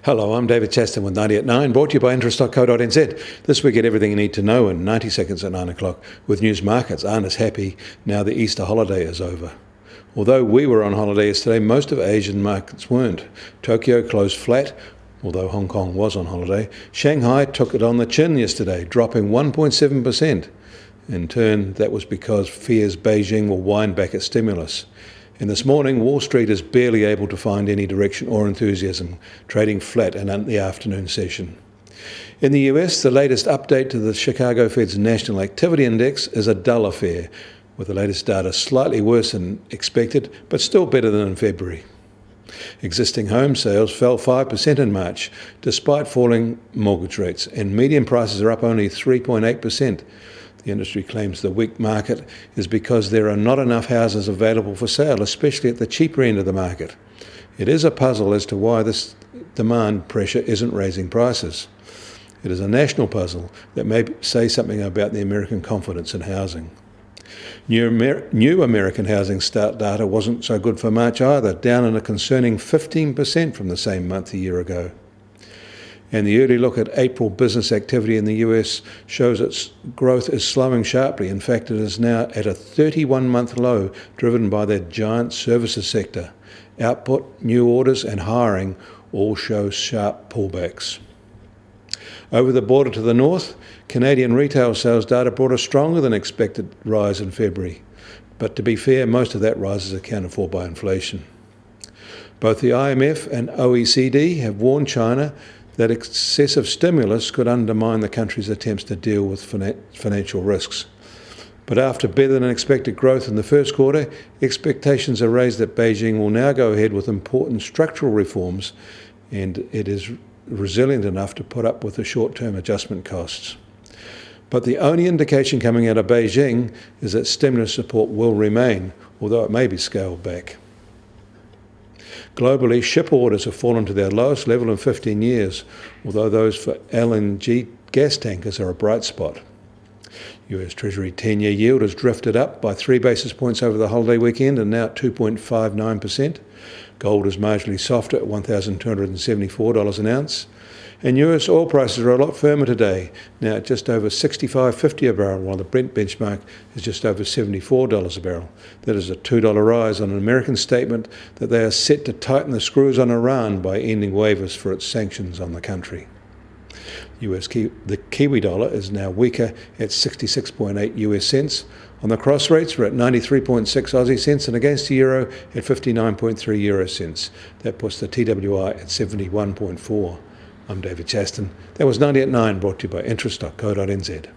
Hello, I'm David Chaston with 90 at 9, brought to you by interest.co.nz. This week, get everything you need to know in 90 seconds at 9 o'clock. With news, markets aren't as happy now the Easter holiday is over. Although we were on holiday yesterday, most of Asian markets weren't. Tokyo closed flat, although Hong Kong was on holiday. Shanghai took it on the chin yesterday, dropping 1.7%. In turn, that was because fears Beijing will wind back its stimulus. And this morning, Wall Street is barely able to find any direction or enthusiasm, trading flat in the afternoon session. In the US, the latest update to the Chicago Fed's National Activity Index is a dull affair, with the latest data slightly worse than expected, but still better than in February. Existing home sales fell 5% in March, despite falling mortgage rates, and median prices are up only 3.8%. The industry claims the weak market is because there are not enough houses available for sale, especially at the cheaper end of the market. It is a puzzle as to why this demand pressure isn't raising prices. It is a national puzzle that may say something about the American confidence in housing. New American housing start data wasn't so good for March either, down in a concerning 15% from the same month a year ago. And the early look at April business activity in the US shows its growth is slowing sharply. In fact, it is now at a 31-month low, driven by that giant services sector. Output, new orders and hiring all show sharp pullbacks. Over the border to the north, Canadian retail sales data brought a stronger than expected rise in February. But to be fair, most of that rise is accounted for by inflation. Both the IMF and OECD have warned China that excessive stimulus could undermine the country's attempts to deal with financial risks. But after better than expected growth in the first quarter, expectations are raised that Beijing will now go ahead with important structural reforms, and it is resilient enough to put up with the short-term adjustment costs. But the only indication coming out of Beijing is that stimulus support will remain, although it may be scaled back. Globally, ship orders have fallen to their lowest level in 15 years, although those for LNG gas tankers are a bright spot. US Treasury 10-year yield has drifted up by 3 basis points over the holiday weekend and now at 2.59%. Gold is marginally softer at $1,274 an ounce. And US oil prices are a lot firmer today, now at just over $65.50 a barrel, while the Brent benchmark is just over $74 a barrel. That is a $2 rise on an American statement that they are set to tighten the screws on Iran by ending waivers for its sanctions on the country. The Kiwi dollar is now weaker at 66.8 US cents. On the cross rates, we're at 93.6 Aussie cents, and against the euro at 59.3 euro cents. That puts the TWI at 71.4. I'm David Chaston. That was 90 at 9, brought to you by interest.co.nz.